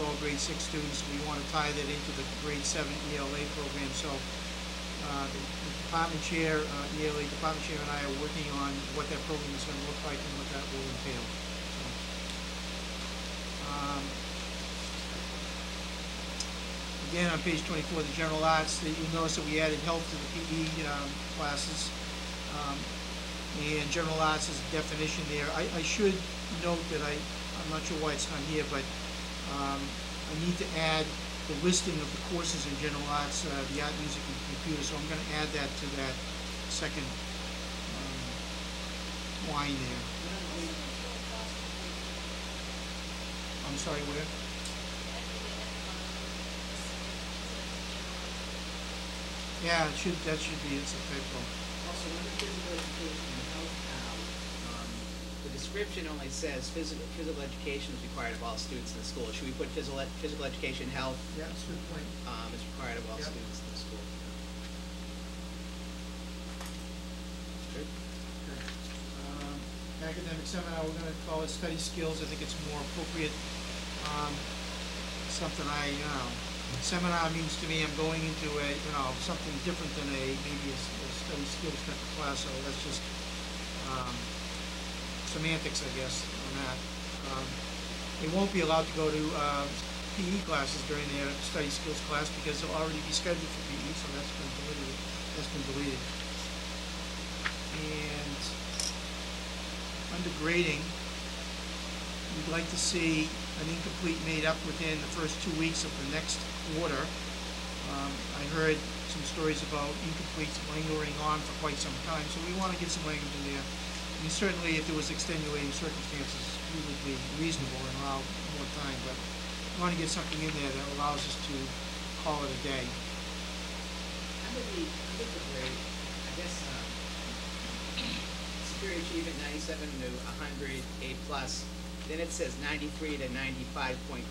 for all grade 6 students. We want to tie that into the grade 7 ELA program. So the department chair, ELA department chair, and I are working on what that program is going to look like and what that will entail. So, again, on page 24, the general arts, you'll notice that we added health to the PE classes. And general arts is a definition there. I should note that I'm not sure why it's not here, but I need to add the listing of the courses in general arts, the art, music, and computer, so I'm going to add that to that second line there. I'm sorry, where? Yeah, that should be, it's a typo. Also, under physical education and health now, the description only says physical education is required of all students in the school. Should we put physical education and health? Yeah, that's a good point. Is required of all students in the school. Good. Academic seminar, we're going to call it study skills. I think it's more appropriate. Something seminar means to me I'm going into a, something different than maybe a study skills type of class, so that's just semantics, I guess, on that. They won't be allowed to go to PE classes during their study skills class because they'll already be scheduled for PE, so that's been deleted. And under grading, we'd like to see an incomplete made up within the first 2 weeks of the next quarter. I heard some stories about incompletes lingering on for quite some time, so we want to get some language in there. I mean, certainly if there was extenuating circumstances, we would be reasonable and allow more time, but we want to get something in there that allows us to call it a day. Under the grade, I guess superior achievement 97 to 100, A+. Then it says 93 to 95.5.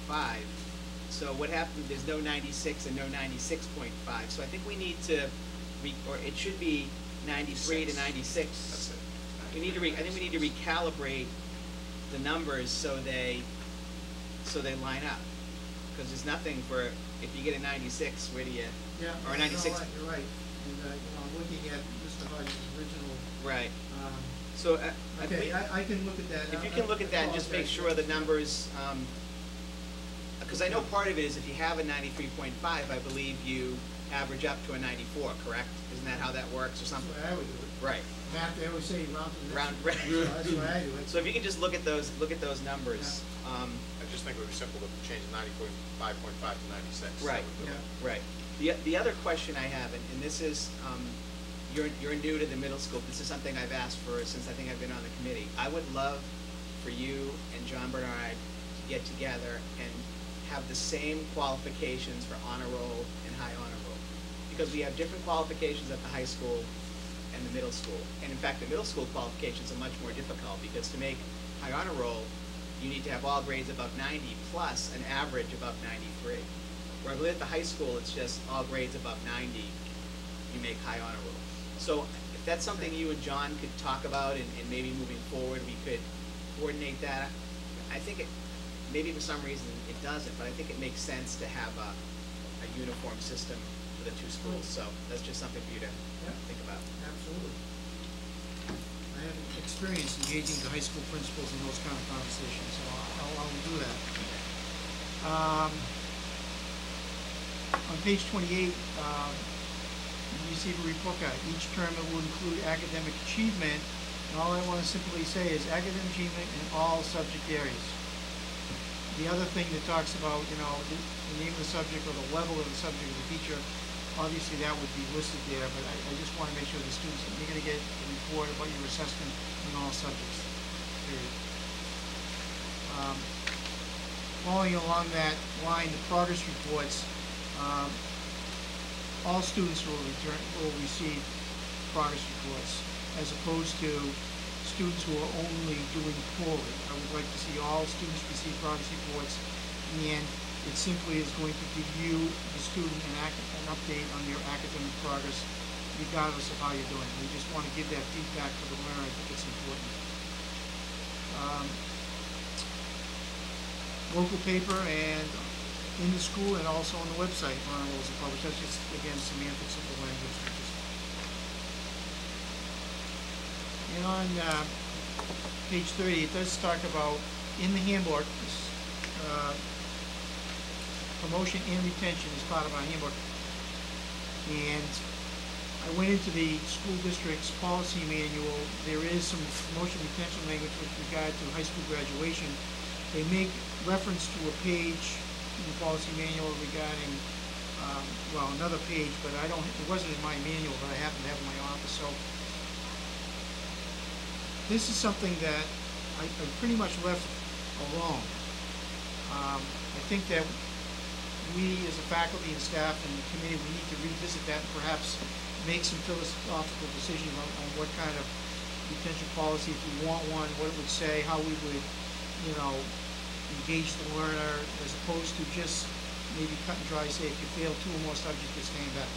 So what happened? There's no 96 and no 96.5. So I think we need to, or it should be 93 to 96. That's it. I think we need to recalibrate the numbers so they line up. Because there's nothing for, if you get a 96, where do you? Yeah. Or a 96. You're right. And I'm looking at Mr. Hodges' original. Right. So okay, I can look at that. If you can look at that and just make sure the numbers, because I know part of it is if you have a 93.5, I believe you average up to a 94, correct? Isn't that how that works or something? That's the way I would do it. Right. Math, they always say round to the Round. next. So that's the way I do it. So if you can just look at those numbers. I just think it would be simple to change 95.5 to 96. Right. Right. The other question I have, and this is, you're new to the middle school. This is something I've asked for since I think I've been on the committee. I would love for you and John Bernard to get together and have the same qualifications for honor roll and high honor roll, because we have different qualifications at the high school and the middle school. And in fact, the middle school qualifications are much more difficult because to make high honor roll, you need to have all grades above 90 plus an average above 93. Where I believe at the high school, it's just all grades above 90, you make high honor roll. So if that's something you and John could talk about and maybe moving forward, we could coordinate that. I think maybe for some reason it doesn't, but I think it makes sense to have a uniform system for the two schools. So that's just something for you to think about. Absolutely. I have experience engaging the high school principals in those kind of conversations, so I'll do that. On page 28, you receive a report card. Each term it will include academic achievement, and all I want to simply say is academic achievement in all subject areas. The other thing that talks about, the name of the subject or the level of the subject of the teacher, obviously that would be listed there, but I just want to make sure the students, you're going to get a report about your assessment in all subjects, period. Following along that line, the progress reports, all students will receive progress reports, as opposed to students who are only doing poorly. I would like to see all students receive progress reports, and it simply is going to give you, the student, an update on your academic progress, regardless of how you're doing. We just want to give that feedback to the learner. I think it's important. Local paper and in the school and also on the website, Honor Rolls are published. That's just, again, semantics of the language. And on page 30, it does talk about, in the handbook, promotion and retention is part of our handbook. And I went into the school district's policy manual. There is some promotion retention language with regard to high school graduation. They make reference to a page in the policy manual regarding, well, another page, but it wasn't in my manual, but I happen to have in my office. So this is something that I pretty much left alone. I think that we, as a faculty and staff and committee, we need to revisit that and perhaps make some philosophical decisions on what kind of retention policy, if we want one, what it would say, how we would, engage the learner, as opposed to just maybe cut and dry say if you fail 2 or more subjects, you're staying back.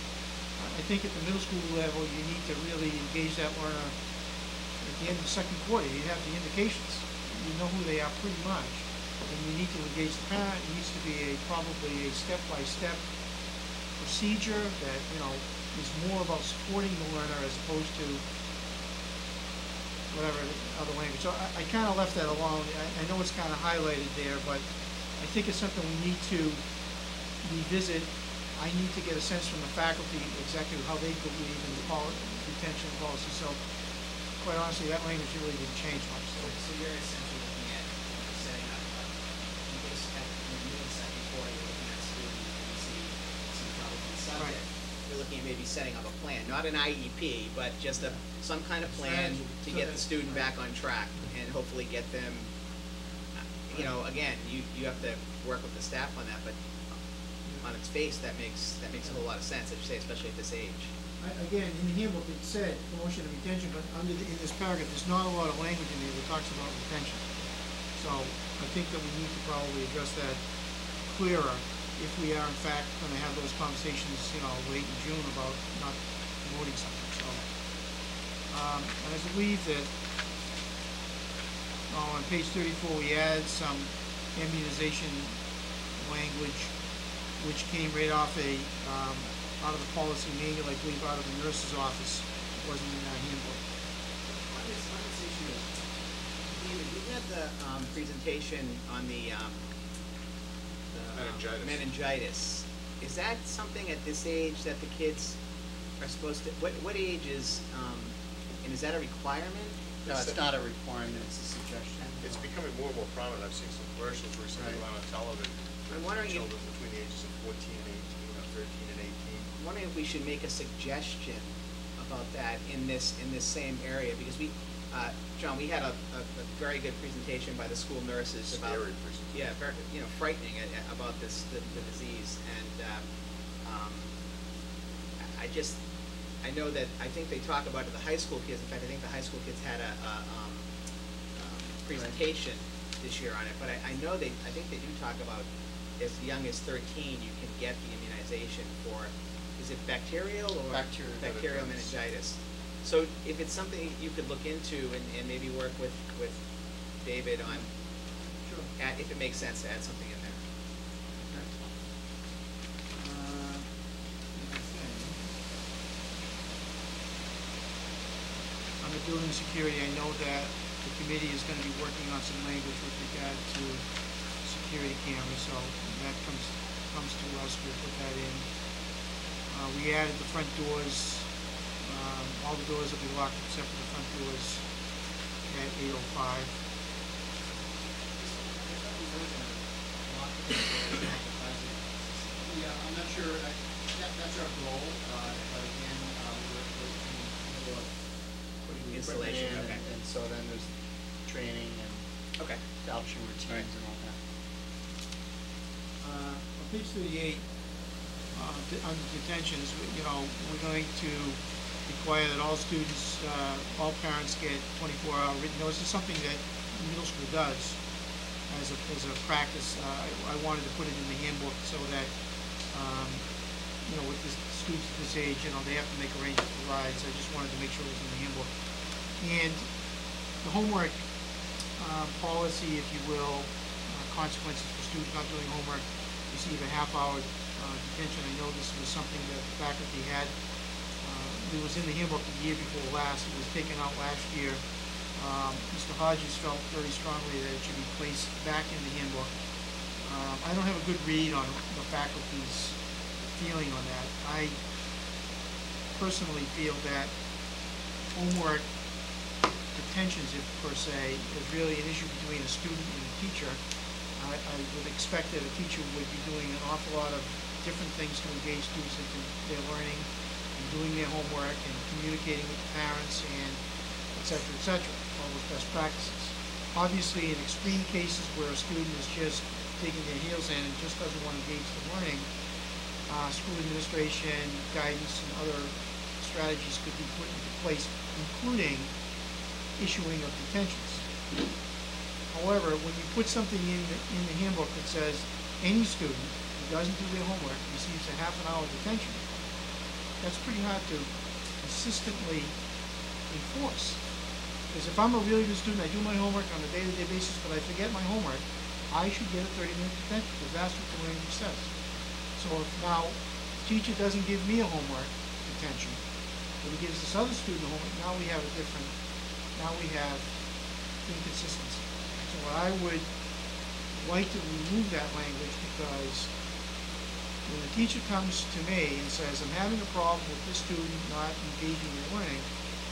I think at the middle school level, you need to really engage that learner at the end of the second quarter. You have the indications. You know who they are pretty much. And you need to engage the parent. It needs to be probably a step-by-step procedure that, is more about supporting the learner as opposed to whatever other language. So I kind of left that alone. I know it's kind of highlighted there, but I think it's something we need to revisit. I need to get a sense from the faculty exactly how they believe in the retention policy. So quite honestly, that language really didn't change much. So you're essentially looking at setting up, in the middle of the second quarter, you're looking at students and you see some probably subject. Right. You're looking at maybe setting up a plan, not an IEP, but just some kind of plan to get the student back on track and hopefully get them, again, you have to work with the staff on that, but on its face, that makes a whole lot of sense, as you say, especially at this age. Again, in the handbook, it said promotion and retention, but in this paragraph, there's not a lot of language in there that talks about retention. So I think that we need to probably address that clearer if we are in fact going to have those conversations, late in June about not promoting something. So and I believe that on page 34 we add some immunization language, which came right off out of the policy manual, I believe, out of the nurse's office. It wasn't in our handbook. On this issue, David, you had the presentation on the meningitis. Is that something at this age that the kids are supposed to? What age is? And is that a requirement? No, it's not a requirement. It's a suggestion. It's becoming more and more prominent. I've seen some commercials recently on television. I'm wondering if children between the ages of 14 and 18, or 13 and 18. I'm wondering if we should make a suggestion about that in this same area, because we, John, we had a very good presentation by the school nurses about Scary presentation. very, frightening about the disease, and I know that I think they talk about it to the high school kids. In fact, I think the high school kids had a presentation this year on it. But I think they do talk about as young as 13 you can get the immunization for, is it bacterial or bacterial meningitis? So if it's something you could look into and maybe work with David on, Sure. if it makes sense to add something in there. On the building security, I know that the committee is going to be working on some language with regard to security cameras, so that comes to us, we'll put that in. We added the front doors, all the doors will be locked except for the front doors at 8:05. Yeah, I'm not sure, that's our goal, but again, we're in the middle of putting the equipment Installation, in, okay. and so then there's training and Okay. establishing routines and all that. On page 38, on detentions, we're going to require that all students, all parents get 24-hour written notice. This is something that middle school does as a practice. I wanted to put it in the handbook so that, with the students at this age, they have to make arrangements for rides. I just wanted to make sure it was in the handbook. And the homework policy, if you will, consequences for students not doing homework, is receive a half-hour detention. I know this was something that the faculty had. It was in the handbook the year before last. It was taken out last year. Mr. Hodges felt very strongly that it should be placed back in the handbook. I don't have a good read on the faculty's feeling on that. I personally feel that homework detentions, if per se, is really an issue between a student and a teacher. I would expect that a teacher would be doing an awful lot of different things to engage students into their learning and doing their homework and communicating with the parents and et cetera, all those best practices. Obviously, in extreme cases where a student is just digging their heels in and just doesn't want to engage in learning, school administration, guidance, and other strategies could be put into place, including issuing of detentions. However, when you put something in the handbook that says any student who doesn't do their homework receives a half-an-hour detention, that's pretty hard to consistently enforce. Because if I'm a really good student, I do my homework on a day-to-day basis, but I forget my homework, I should get a 30-minute detention, because that's what the language says. So if now the teacher doesn't give me a homework detention, but he gives this other student a homework, now we have inconsistency. So I would like to remove that language, because when the teacher comes to me and says, I'm having a problem with this student not engaging in learning,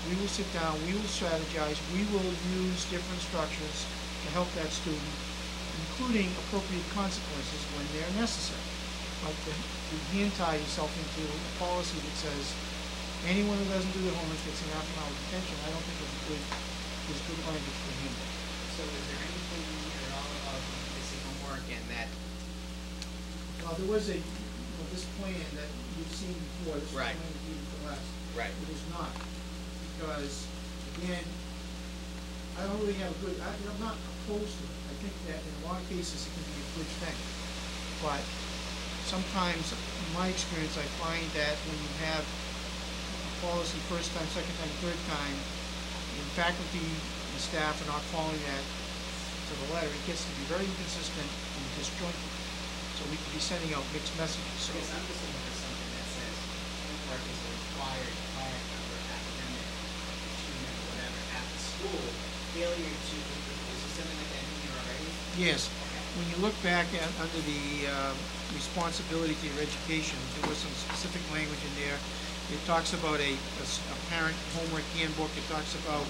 we will sit down, we will strategize, we will use different structures to help that student, including appropriate consequences when they're necessary. But to hand tie yourself into a policy that says anyone who doesn't do their homework gets an half-an-hour detention, I don't think is good language for him. So is there anything at all about missing homework and that? Well, there was this plan that you've seen before, this was Right. plan that you for last. Right. It is not, because, again, I don't really have a good, I'm not opposed to it. I think that in a lot of cases it can be a good thing. But sometimes, in my experience, I find that when you have a policy first time, second time, third time, and faculty and staff are not following that to the letter, it gets to be very inconsistent and disjointed. So we could be sending out mixed messages. So Because I'm just looking for something that says homework is a required part of our academic achievement or whatever at the school. Failure to, is there something like that in here already? yes, Okay. when you look back under the responsibility to your education, there was some specific language in there. It talks about a parent homework handbook. It talks about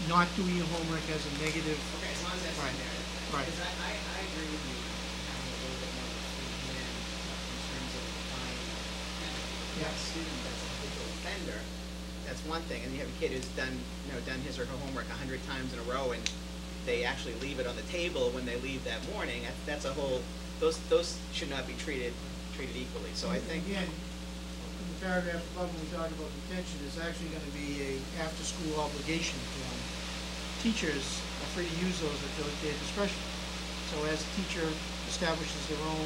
not doing your homework as a negative. Okay, as long as that's Right. in there. Right. Because I agree with you having a little bit more of a free hand in terms of defining penalty. If you have a student that's a habitual offender, that's one thing, and you have a kid who's done his or her homework 100 times in a row, and they actually leave it on the table when they leave that morning. That's a whole. Those should not be treated equally. So I think. Again, in the paragraph above, when we talk about detention, there's actually going to be a after-school obligation form. Teachers are free to use those at their discretion. So as a teacher establishes their own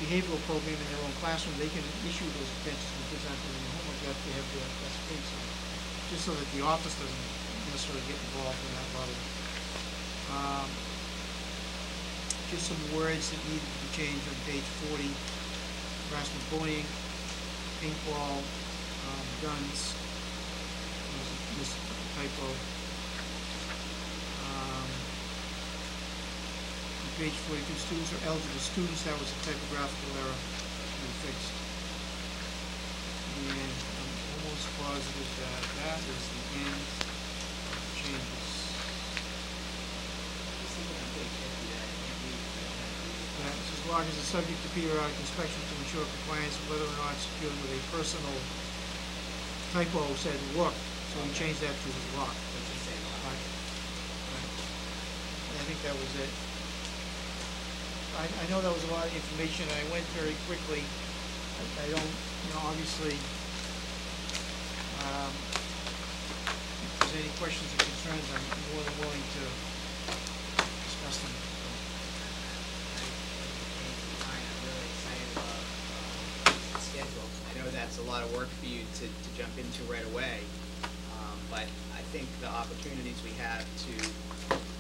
behavioral program in their own classroom, they can issue those detentions when kids aren't doing their homework. They have their best case on it, just so that the office doesn't necessarily get involved in that level. Just some words that need to be changed on page 40. Harassment, bullying, paintball, guns. This typo. On page 42, students are eligible. Students, that was a typographical error to be fixed. And I'm almost positive that that is the end of the changes. Just thinking on page 50 that I can't read, I don't have to read. As long as it's subject to periodic inspection to ensure compliance, whether or not secured with a personal typo said look, so we changed that to lock. Let's just say lock. Right. And I think that was it. I know that was a lot of information, and I went very quickly. I don't, obviously, if there's any questions or concerns, I'm more than willing to discuss them. I'm really excited about the schedule. I know that's a lot of work for you to jump into right away, but I think the opportunities we have to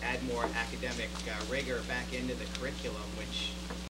add more academic rigor back into the curriculum, which